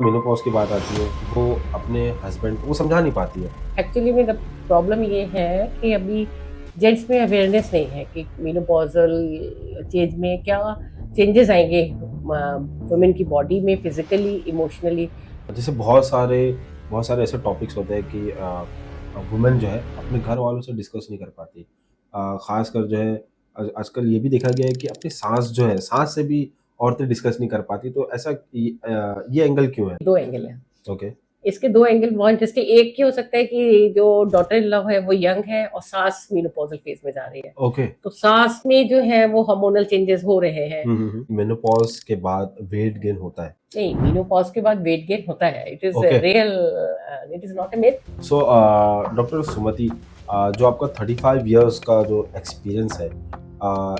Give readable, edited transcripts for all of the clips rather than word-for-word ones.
Menopause की बात आती है, वो अपने हस्बैंड को वो समझा नहीं पाती है। एक्चुअली में द प्रॉब्लम ये है कि अभी जेंट्स में अवेयरनेस नहीं है कि मेनोपॉजल चेंज में क्या चेंजेस आएंगे वुमेन की बॉडी में, फिजिकली, इमोशनली। जैसे बहुत सारे ऐसे टॉपिक्स होते हैं कि वुमेन जो है अपने घर वालों से डिस्कस नहीं कर पाती। ख़ासकर जो है आजकल ये भी देखा गया है कि अपनी सास जो है, सास से भी औरतें डिस्कस नहीं कर पाती, तो ऐसा ये एंगल क्यों है? दो एंगल है ओके। इसके, दो एंगल बहुत इंटरेस्टिंग। एक ये हो सकता है कि जो डॉटर इन लॉ है वो यंग है और सास मेनोपॉजल फेज में जा रही है, ओके। तो सास में जो है वो हार्मोनल चेंजेस हो रहे हैं। मेनोपॉज के बाद वेट गेन होता है। नहीं, मेनोपॉज के बाद वेट गेन होता है। It is okay. Real, it is not a myth. So doctor Sumati, जो आपका 35 इयर्स का जो एक्सपीरियंस है,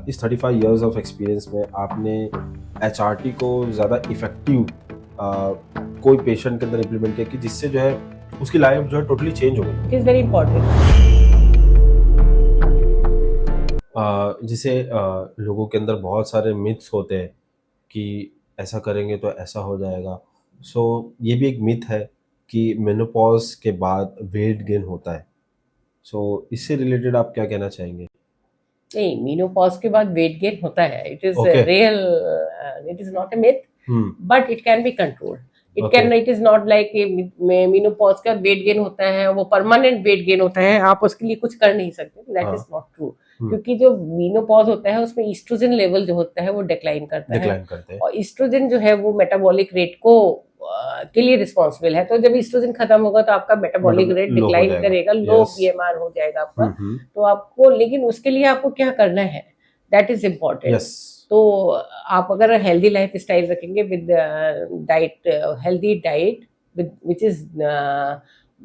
इस 35 इयर्स ऑफ एक्सपीरियंस में आपने एचआरटी को ज़्यादा इफ़ेक्टिव कोई पेशेंट के अंदर इम्प्लीमेंट किया कि जिससे जो है उसकी लाइफ जो है टोटली चेंज हो गई? It is very important. जिसे लोगों के अंदर बहुत सारे मिथ्स होते हैं कि ऐसा करेंगे तो ऐसा हो जाएगा। सो ये भी एक मिथ है कि मेनोपॉज के बाद वेट गेन होता है। सो इससे रिलेटेड आप क्या कहना चाहेंगे? नहीं, मेनोपॉज के बाद वेट गेन होता है। It is okay. Real, it is not a myth, hmm. But it can be controlled. It okay. Can, it is not like menopause का वेट गेन होता है वो परमानेंट वेट गेन होता है, आप उसके लिए कुछ कर नहीं सकते। दैट इज हाँ। Not true. क्योंकि जो मेनोपॉज होता है उसमें ईस्ट्रोजन लेवल जो होता है वो डिक्लाइन करता है, डिक्लाइन करते हैं। और ईस्ट्रोजन जो है वो मेटाबॉलिक रेट को के लिए रिस्पॉन्सिबल है। तो जब ईस्ट्रोजन खत्म होगा तो आपका मेटाबॉलिक रेट लो हो डिक्लाइन जाएगा। करेगा, लो यस। बीएमआर हो जाएगा आपका। हम्म। तो आपको, लेकिन उसके लिए आपको क्या करना है, दैट इज इम्पोर्टेंट। यस। तो आप अगर हेल्दी लाइफ स्टाइल रखेंगे with diet, healthy diet which is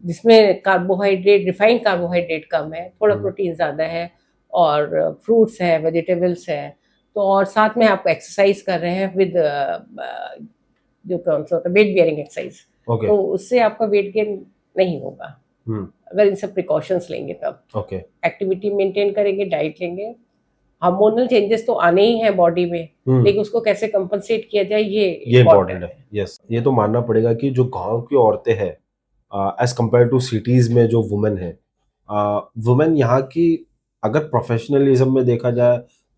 जिसमें कार्बोहाइड्रेट, रिफाइंड कार्बोहाइड्रेट कम है, थोड़ा प्रोटीन ज़्यादा है, और फ्रूट्स है, वेजिटेबल्स है, तो और साथ में आप एक्सरसाइज कर रहे हैं विद जो कौन सा होता है वेट बियरिंग एक्सरसाइज, ओके। तो उससे आपका वेट गेन नहीं होगा हम्म। अगर इन सब प्रिकॉशंस लेंगे। तब ओके। एक्टिविटी मेंटेन करेंगे, डाइट लेंगे। हार्मोनल चेंजेस तो आने ही हैं बॉडी में, लेकिन उसको कैसे कंपनसेट किया जाए ये ये इम्पोर्टेंट इम्पोर्टेंट है। है। यस, ये तो मानना पड़ेगा कि जो गांव की औरतें हैं एज कंपेयर टू सिटीज में जो वुमेन है, वुमेन यहाँ की अगर प्रोफेशनलिज्म में देखा जाए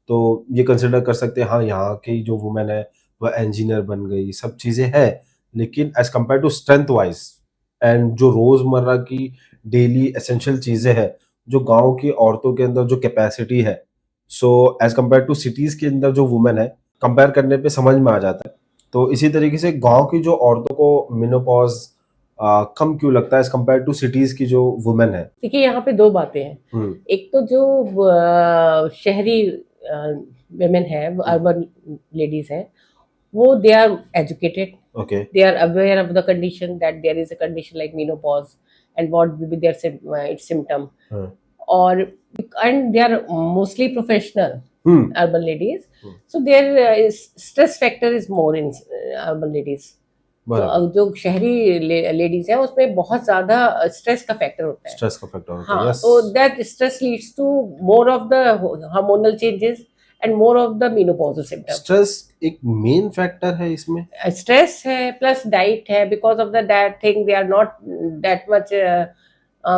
तो ये कंसिडर कर सकते हैं, हाँ यहाँ की जो वुमेन है वह इंजीनियर बन गई, सब चीज़ें हैं, लेकिन as compare to strength wise and जो रोज़मर्रा की डेली एसेंशियल चीज़ें हैं, जो गांव की औरतों के अंदर जो कैपेसिटी है, so as compare to cities के अंदर जो वुमेन है, कंपेयर करने पे समझ में आ जाता है। तो इसी तरीके से गांव की जो औरतों को मेनोपॉज कम क्यों लगता है एज कंपेयर टू सिटीज की जो वुमेन है? देखिए, यहाँ पे दो बातें हैं। हम्म। एक तो जो शहरी वेमेन है, अर्बन लेडीज हैं, वो they are educated, okay. they are aware of the condition, that there is a condition like menopause and what will be their its symptom, हाँ। or and they are mostly professional hmm. urban ladies, so their stress factor is more in urban ladies. तो बराबर। जो शहरी ladies है उसमें बहुत ज्यादा stress का फैक्टर होता है। स्ट्रेस का फैक्टर होता है। हाँ, यस। तो that stress leads to more of the hormonal changes and more of the menopausal symptom. Stress एक मेन फैक्टर है इसमें। स्ट्रेस है प्लस डाइट है, because of the that thing they are not that much,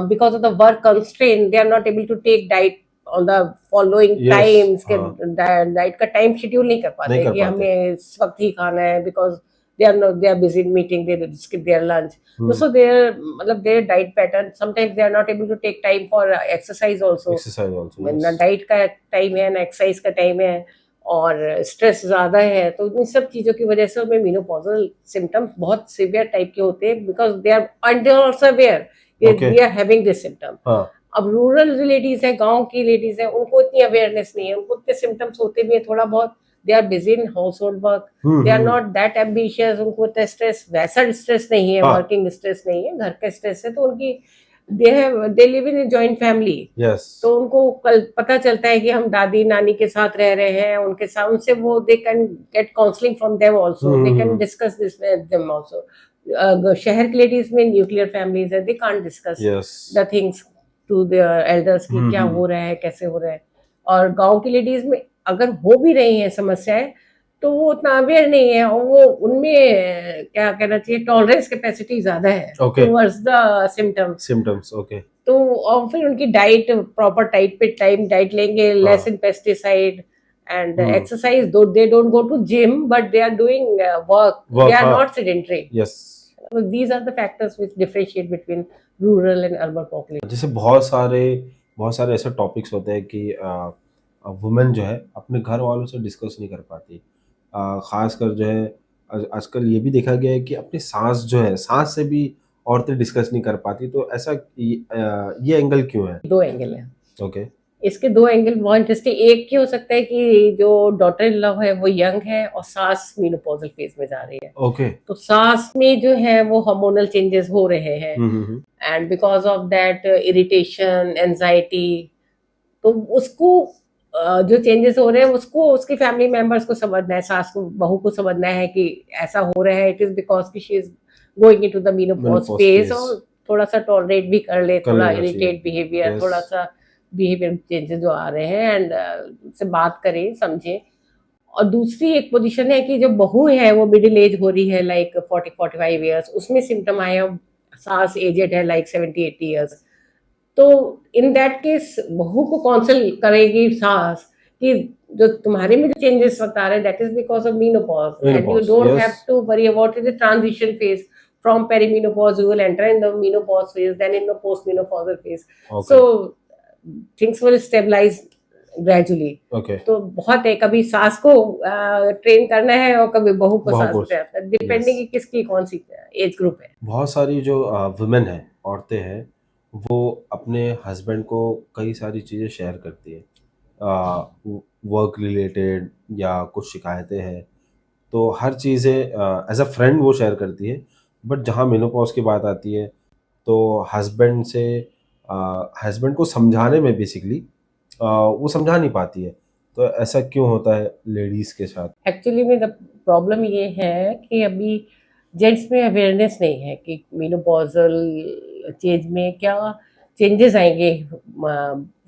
because of the work constraint they are not able to take diet on the following yes. Times के। हाँ। Diet का time schedule नहीं कर नहीं पाते कर कि पाते। हमें इस वक्त ही खाना है, because they are not, they are busy in meeting, they skip their lunch. So their मतलब their diet pattern, sometimes they are not able to take time for exercise also. Exercise also. ना yes. Diet का time है ना exercise का time है, और stress ज़्यादा है, तो इन सब चीज़ों की वजह से उनमें मेनोपॉजल सिम्टम्स बहुत सीवियर टाइप के होते हैं, because they are and they are also aware okay. We are having this symptom. हाँ। अब रूरल जो लेडीज है, गांव की लेडीज है, उनको इतनी अवेयरनेस नहीं है, उनको इतने सिम्टम्स होते भी है थोड़ा बहुत, they are busy in household work, they are not that ambitious, उनको इतना स्ट्रेस, वैसा स्ट्रेस नहीं है, हाँ। वर्किंग स्ट्रेस नहीं है, घर का स्ट्रेस है। तो उनकी they live in joint family, yes. तो उनको कल पता चलता है कि हम दादी नानी के साथ रह रहे हैं, उनके साथ, उनसे वो they can get counselling from them also, they can discuss this with them also. शहर की लेडीज में न्यूक्लियर फैमिलीज है, they can't discuss yes. The things to the elders की क्या हो रहा है, कैसे हो रहा है। और गांव की लेडीज में अगर हो भी रही हैं समस्याएं, तो वो उतना अवेयर नहीं है, और वो उनमें क्या कहना चाहिए, टॉलरेंस कैपेसिटी ज्यादा है okay, towards the symptoms. Symptoms, okay. तो और फिर उनकी डाइट प्रॉपर टाइप पे टाइम डाइट लेंगे, लेस हाँ। In pesticide and hmm. Exercise, though they don't go to gym but they are doing work, they work, are हाँ। Not sedentary. Yes. These are the factors which differentiate between rural and urban population. जैसे बहुत सारे ऐसे topics होते हैं कि women जो है अपने घर वालों से डिस्कस नहीं कर पाती। खासकर जो है आजकल ये भी देखा गया है कि अपनी सास जो है, सास से भी औरतें डिस्कस नहीं कर पाती। तो ऐसा ये एंगल क्यों है? दो एंगल है ओके। इसके, दो एंगल बहुत इंटरेस्टिंग। एक क्या हो सकता है कि जो डॉटर इन लॉ है वो यंग है और सास मीनोपॉजल फेज में जा रही है, ओके। तो सास में जो है वो हार्मोनल चेंजेस हो रहे हैं, hmm. And because of that irritation, anxiety, तो उसको जो चेंजेस हो रहे हैं उसको उसकी फैमिली मेंबर्स को समझना है, सास को, बहू को समझना है कि ऐसा हो रहा है, इट इज बिकॉज की she is going into the menopause menopause phase, phase और थोड़ा सा टॉलरेट भी कर ले, कर थोड़ा लेना चाहिए। Irritate behaviour, yes. थोड़ा सा बिहेवियर चेंजेस जो आ रहे हैं, एंड से बात करें, समझे। और दूसरी एक पोजीशन है कि जो बहू है वो मिडिल एज हो रही है, लाइक 40-45 ईयर्स, उसमें सिम्टम आए, और सास एजेड है लाइक 70-80 ईयर्स। तो इन दैट केस बहू को काउंसिल करेगी सास कि जो तुम्हारे में जो चेंजेस बता रहे हैं that is because of menopause, and you menopause, don't yes. Have to worry about it, transition phase from perimenopause you will enter in the menopause phase, then in the postmenopausal phase. Okay. So things will stabilize gradually. Okay. तो बहुत है, कभी सास को train करना है और कभी बहू को बहुत सास कुछ। Train, yes. डिपेंडिंग कि किसकी कौन सी एज ग्रुप है। बहुत सारी जो वुमेन हैं, औरतें हैं, वो अपने हस्बैंड को कई सारी चीज़ें शेयर करती है, वर्क रिलेटेड या कुछ शिकायतें हैं। तो हर चीज़ें एज अ फ्रेंड वो शेयर करती है। बट जहाँ मेनोपॉज की बात आती है तो हस्बैंड को समझाने में बेसिकली वो समझा नहीं पाती है। तो ऐसा क्यों होता है लेडीज़ के साथ? एक्चुअली में द प्रॉब्लम ये है कि अभी जेंट्स में अवेयरनेस नहीं है कि मेनोपॉजल चेंज में क्या चेंजेस आएंगे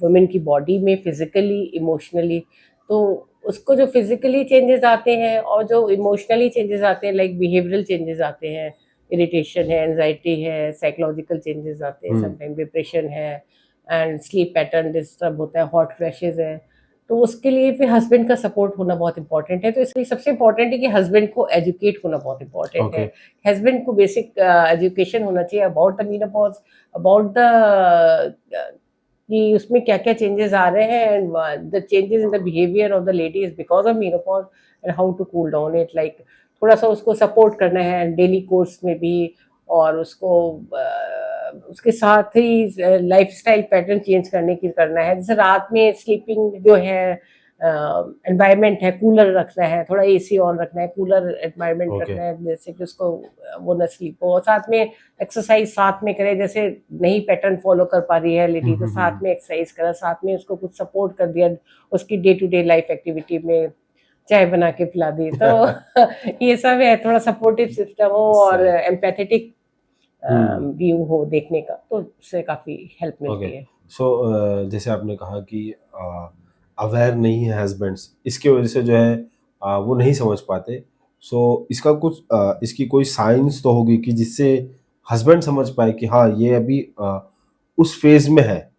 वुमेन की बॉडी में, फिजिकली, इमोशनली। तो उसको जो फिजिकली चेंजेस आते हैं और जो इमोशनली चेंजेस आते हैं, लाइक बिहेवियरल चेंजेस आते हैं, इरिटेशन है, एंजाइटी है, साइकोलॉजिकल चेंजेस आते हैं, हुँ। समटाइम डिप्रेशन है, एंड स्लीप पैटर्न डिस्टर्ब होता है, हॉट फ्लैशेस है। तो उसके लिए फिर हस्बैंड का सपोर्ट होना बहुत इंपॉर्टेंट है। तो इसलिए सबसे इंपॉर्टेंट है कि हस्बैंड को एजुकेट होना बहुत इंपॉर्टेंट है। ओके। हस्बैंड को बेसिक एजुकेशन होना चाहिए about the menopause, about the कि उसमें क्या-क्या चेंजेस आ रहे हैं, and the changes in the behaviour of the lady is because of menopause, and how to cool down it, like थोड़ा सा उसको सपोर्ट करना है डेली कोर्स में भी, और उसको उसके साथ ही लाइफस्टाइल पैटर्न चेंज करना है। जैसे रात में स्लीपिंग जो है, एनवायरनमेंट है, कूलर रखना है, थोड़ा एसी ऑन रखना है, कूलर एनवायरनमेंट ओके। रखना है, जैसे कि उसको वो न स्लीप हो। और साथ में एक्सरसाइज साथ में करे, जैसे नहीं पैटर्न फॉलो कर पा रही है लेडी, तो साथ में एक्सरसाइज करा, साथ में उसको कुछ सपोर्ट कर दिया उसकी day to day life activity में, चाय बना के पिला दी, तो ये सब है, थोड़ा सपोर्टिव सिस्टम हो और सही। एम्पैथेटिक हुँ। व्यू हो देखने का, तो उससे काफ़ी हेल्प ओके। मिलती है। सो जैसे आपने कहा कि अवेयर नहीं है हस्बैंड्स, इसकी वजह से जो है वो नहीं समझ पाते। सो इसका इसकी कोई साइंस तो होगी कि जिससे हस्बैंड समझ पाए कि हाँ, ये अभी उस फेज़ में है।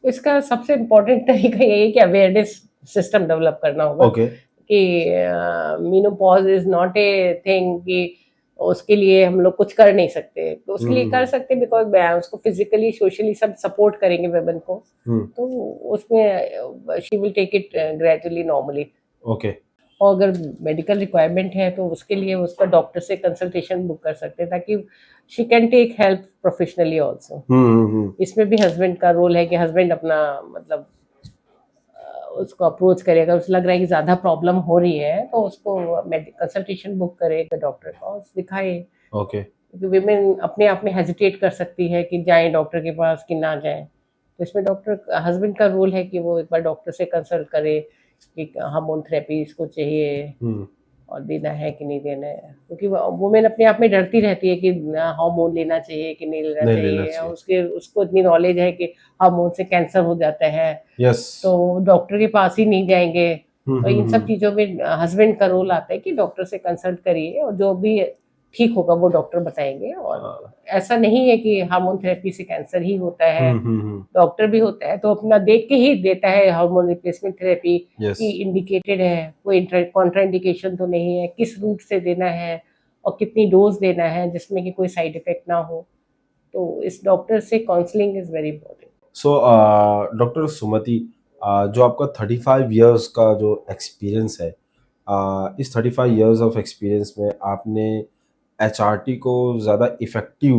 इसका सबसे इम्पोर्टेंट तरीका यही है कि अवेयरनेस सिस्टम डेवलप करना होगा ओके। कि menopause is not a thing कि उसके लिए हम लोग कुछ कर नहीं सकते, तो हुँ, उसके लिए हुँ, कर हुँ। सकते बिकॉज उसको फिजिकली सोशली सब सपोर्ट करेंगे वेमन को, हुँ। तो उसमें she will take it gradually normally. Okay. और अगर मेडिकल रिक्वायरमेंट है तो उसके लिए उसका डॉक्टर से कंसल्टेशन बुक कर सकते हैं, ताकि she can take help professionally also. Hmm, hmm, hmm. इसमें भी हस्बैंड का रोल है कि हस्बैंड अपना मतलब उसको अप्रोच करे, अगर उसे लग रहा है कि ज़्यादा प्रॉब्लम हो रही है तो उसको कंसल्टेशन बुक करे डॉक्टर का और दिखाए, ओके। क्योंकि विमेन अपने आप में हेजिटेट कर सकती है कि जाएं डॉक्टर के पास कि ना जाएं। तो इसमें डॉक्टर हस्बैंड का रोल है कि वो एक बार डॉक्टर से कंसल्ट करे कि हार्मोन थेरेपी इसको चाहिए हुँ। और देना है कि नहीं देना है, क्योंकि वुमेन अपने आप में डरती रहती है कि हार्मोन लेना चाहिए कि नहीं लेना नहीं लेना चाहिए, और चाहिए। उसके उसको इतनी नॉलेज है कि हार्मोन से कैंसर हो जाता है, यस। तो डॉक्टर के पास ही नहीं जाएंगे। तो इन सब चीज़ों में हस्बैंड का रोल आता है कि डॉक्टर से कंसल्ट करिए और जो भी ठीक होगा वो डॉक्टर बताएंगे। और ऐसा नहीं है कि हार्मोन थेरेपी से कैंसर ही होता है, डॉक्टर भी होता है तो अपना देख के ही देता है हार्मोन रिप्लेसमेंट थेरेपी कि इंडिकेटेड है, कोई कॉन्ट्राइंडिकेशन तो नहीं है, किस रूट से देना है और कितनी डोज देना है जिसमें कि कोई साइड इफेक्ट ना हो। तो इस डॉक्टर से counselling is very important. So doctor Sumati, जो आपका 35 इयर्स का जो एक्सपीरियंस है, इस 35 इयर्स ऑफ एक्सपीरियंस में आपने एचआरटी को ज़्यादा इफ़ेक्टिव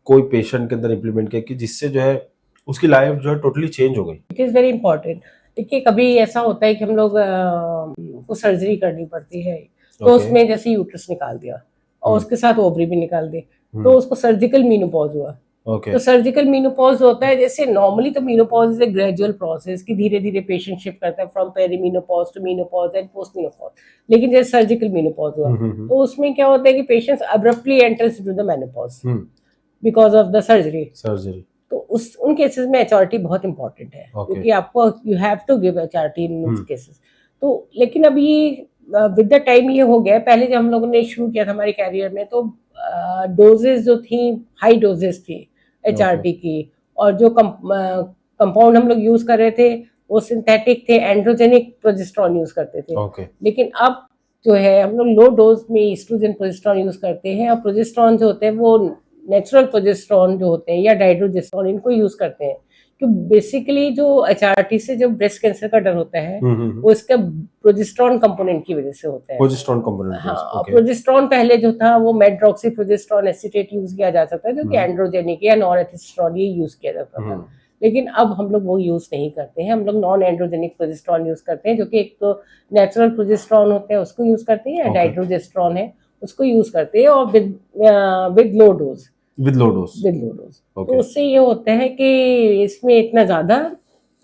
कोई पेशेंट के अंदर इम्प्लीमेंट किया कि जिससे जो है उसकी लाइफ जो है टोटली चेंज हो गई? It is very important. देखिए कभी ऐसा होता है कि हम लोग को सर्जरी करनी पड़ती है, तो उसमें जैसे यूट्रस निकाल दिया और उसके साथ ओवरी भी निकाल दी, तो उसको सर्जिकल मीनोपॉज हुआ। तो सर्जिकल मीनोपॉज होता है, जैसे नॉर्मली तो menopause is a gradual process कि धीरे धीरे पेशेंट शिफ्ट करता है from perimenopause to menopause and post menopause. लेकिन जैसे सर्जिकल मीनोपॉज हुआ तो उसमें क्या होता है कि patients abruptly enters into the menopause because of the surgery. तो उन केसेस में एचआरटी बहुत इंपॉर्टेंट है, क्योंकि आपको you have to give HRT in those cases. तो लेकिन अब ये विद द टाइम ये हो गया, पहले जब हम लोगों ने शुरू किया था हमारे कैरियर में तो डोजेस जो थी हाई डोजेस थी एचआरटी की, और जो कंपाउंड हम लोग यूज कर रहे थे वो सिंथेटिक थे, एंड्रोजेनिक प्रोजेस्टेरॉन यूज करते थे। लेकिन अब जो है हम लोग लो डोज में ईस्ट्रोजन प्रोजेस्टेरॉन यूज करते हैं, और प्रोजेस्टेरॉन जो होते हैं वो नेचुरल प्रोजेस्टेरॉन जो होते हैं या डाइड्रोजेस्टेरॉन, इनको यूज करते हैं। क्योंकि बेसिकली जो एचआरटी से जो ब्रेस्ट कैंसर का डर होता है वो इसका प्रोजेस्टेरॉन कंपोनेंट की वजह से होता है। प्रोजेस्टेरॉन कंपोनेंट, हाँ, प्रोजेस्टेरॉन पहले जो था वो मेड्रॉक्सी प्रोजेस्टेरॉन एसीटेट यूज किया जा सकता है, जो कि एंड्रोजेनिक या नॉरहेस्टेरॉन ये यूज किया जाता था। लेकिन अब हम लोग वो यूज नहीं करते हैं, हम लोग नॉन एंड्रोजेनिक प्रोजेस्टेरॉन यूज करते हैं, जो कि एक तो नेचुरल प्रोजेस्टेरॉन होते हैं उसको यूज करते हैं, डाइड्रोजेस्टेरॉन है उसको यूज करते हैं, और विद लो डोज। तो उससे ये होता है कि इसमें इतना ज्यादा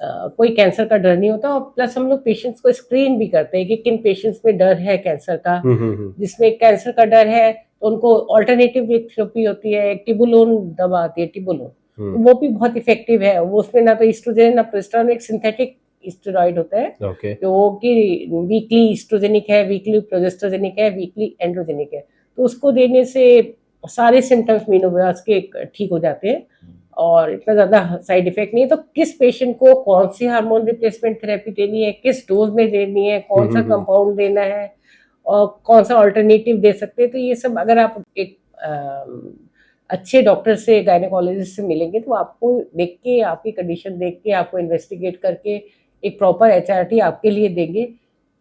कोई कैंसर का डर नहीं होता, और प्लस हम लोग पेशेंट्स को स्क्रीन भी करते हैं कि किन पेशेंट्स में डर है कैंसर का। जिसमें कैंसर का डर है तो उनको ऑल्टरनेटिव थेरेपी होती है, टिबुलोन दवा आती है, टिबुलोन, तो वो भी बहुत इफेक्टिव है। वो उसमें ना तो ईस्ट्रोजन ना प्रोजेस्टेरॉन, एक सिंथेटिक स्टेरॉइड होता है जो कि वीकली ईस्ट्रोजेनिक है, वीकली प्रोजेस्टेरोजेनिक है, वीकली एंड्रोजेनिक है। तो उसको देने से सारे सिम्टम्स मीनोपॉज के ठीक हो जाते हैं और इतना ज़्यादा साइड इफेक्ट नहीं है। तो किस पेशेंट को कौन सी हार्मोन रिप्लेसमेंट थेरेपी देनी है, किस डोज में देनी है, कौन सा कंपाउंड देना है और कौन सा अल्टरनेटिव दे सकते हैं, तो ये सब अगर आप एक अच्छे डॉक्टर से, गायनेकोलॉजिस्ट से मिलेंगे तो आपको देख के, आपकी कंडीशन देख के, आपको इन्वेस्टिगेट करके एक प्रॉपर एचआरटी आपके लिए देंगे।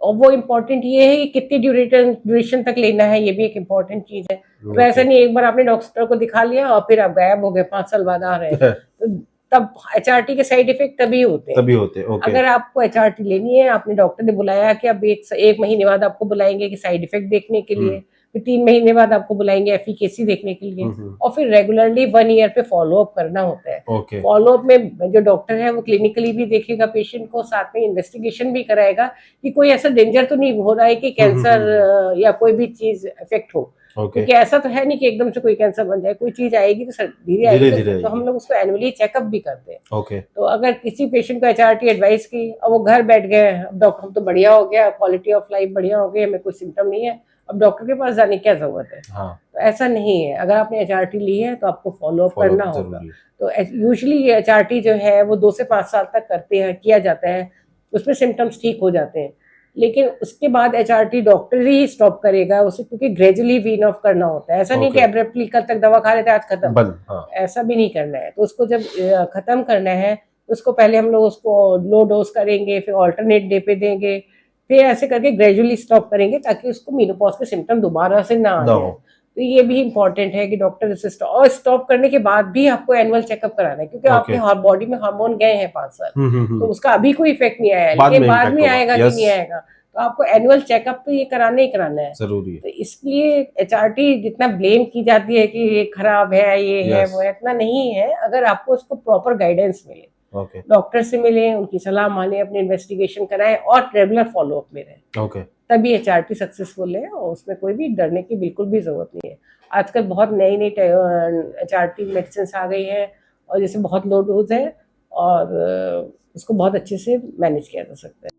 और वो इम्पोर्टेंट ये है कि कितनी ड्यूरेशन तक लेना है, ये भी एक इम्पोर्टेंट चीज है। तो ऐसा नहीं एक बार आपने डॉक्टर को दिखा लिया और फिर आप गायब हो गए, 5 साल बाद आ रहे हैं तो तब एचआरटी के साइड इफेक्ट तभी होते हैं। अगर आपको एचआरटी लेनी है, आपने डॉक्टर ने बुलाया कि अब एक महीने बाद आपको बुलाएंगे कि साइड इफेक्ट देखने के लिए, फिर 3 महीने बाद आपको बुलाएंगे एफिकेसी देखने के लिए, और फिर रेगुलरली 1 ईयर पे फॉलोअप करना होता है। फॉलोअप में जो डॉक्टर है वो क्लिनिकली भी देखेगा पेशेंट को, साथ में इन्वेस्टिगेशन भी कराएगा कि कोई ऐसा डेंजर तो नहीं हो रहा है कि कैंसर या कोई भी चीज इफेक्ट हो। क्योंकि ऐसा तो है नहीं कि एकदम से कोई कैंसर बन जाए, कोई चीज आएगी तो धीरे आएगी, तो हम लोग उसको एनुअली चेकअप भी करते हैं। तो अगर किसी पेशेंट को एचआरटी एडवाइस की और वो घर बैठ गए, अब डॉक्टर हम तो बढ़िया हो गया, क्वालिटी ऑफ लाइफ बढ़िया हो गई, हमें कोई सिम्टम नहीं है, अब डॉक्टर के पास जाने की क्या जरूरत है। तो ऐसा नहीं है, अगर आपने एचआरटी ली है तो आपको फॉलोअप करना होगा। तो यूजुअली एचआरटी जो है वो 2 से 5 साल तक किया जाता है, उसमें सिम्टम्स ठीक हो जाते हैं। लेकिन उसके बाद एचआरटी डॉक्टर ही स्टॉप करेगा उसे, क्योंकि ग्रेजुअली वीन ऑफ करना होता है। ऐसा नहीं कि एब्रप्टली कल तक दवा खा लेते आज खत्म, ऐसा भी नहीं करना है। तो उसको जब खत्म करना है तो उसको पहले हम लोग उसको लो डोज करेंगे, फिर ऑल्टरनेट डे पे देंगे, फिर ऐसे करके ग्रेजुअली स्टॉप करेंगे ताकि उसको मेनोपॉज के सिम्टम दोबारा से ना आए। तो ये भी इम्पोर्टेंट है कि डॉक्टर इसे स्टॉप करने के बाद भी आपको एनुअल चेकअप कराना है, क्योंकि आपके बॉडी में हार्मोन गए हैं 5 साल, तो उसका अभी कोई इफेक्ट नहीं आया, लेकिन बाद में आएगा कि नहीं आएगा। तो आपको एनुअल चेकअप तो ये कराना ही कराना है, जरूरी है। तो इसलिए एचआरटी जितना ब्लेम की जाती है कि ये खराब है, ये है, वो है, इतना नहीं है। अगर आपको उसको प्रॉपर गाइडेंस मिले, डॉक्टर से मिले, उनकी सलाह माने, अपने इन्वेस्टिगेशन कराएं और रेगुलर फॉलोअप में रहें, तभी एचआरटी सक्सेसफुल है। और उसमें कोई भी डरने की बिल्कुल भी जरूरत नहीं है। आजकल बहुत नई एचआरटी मेडिसिन आ गई है, और जैसे बहुत लो डोज है और उसको बहुत अच्छे से मैनेज किया जा सकता है।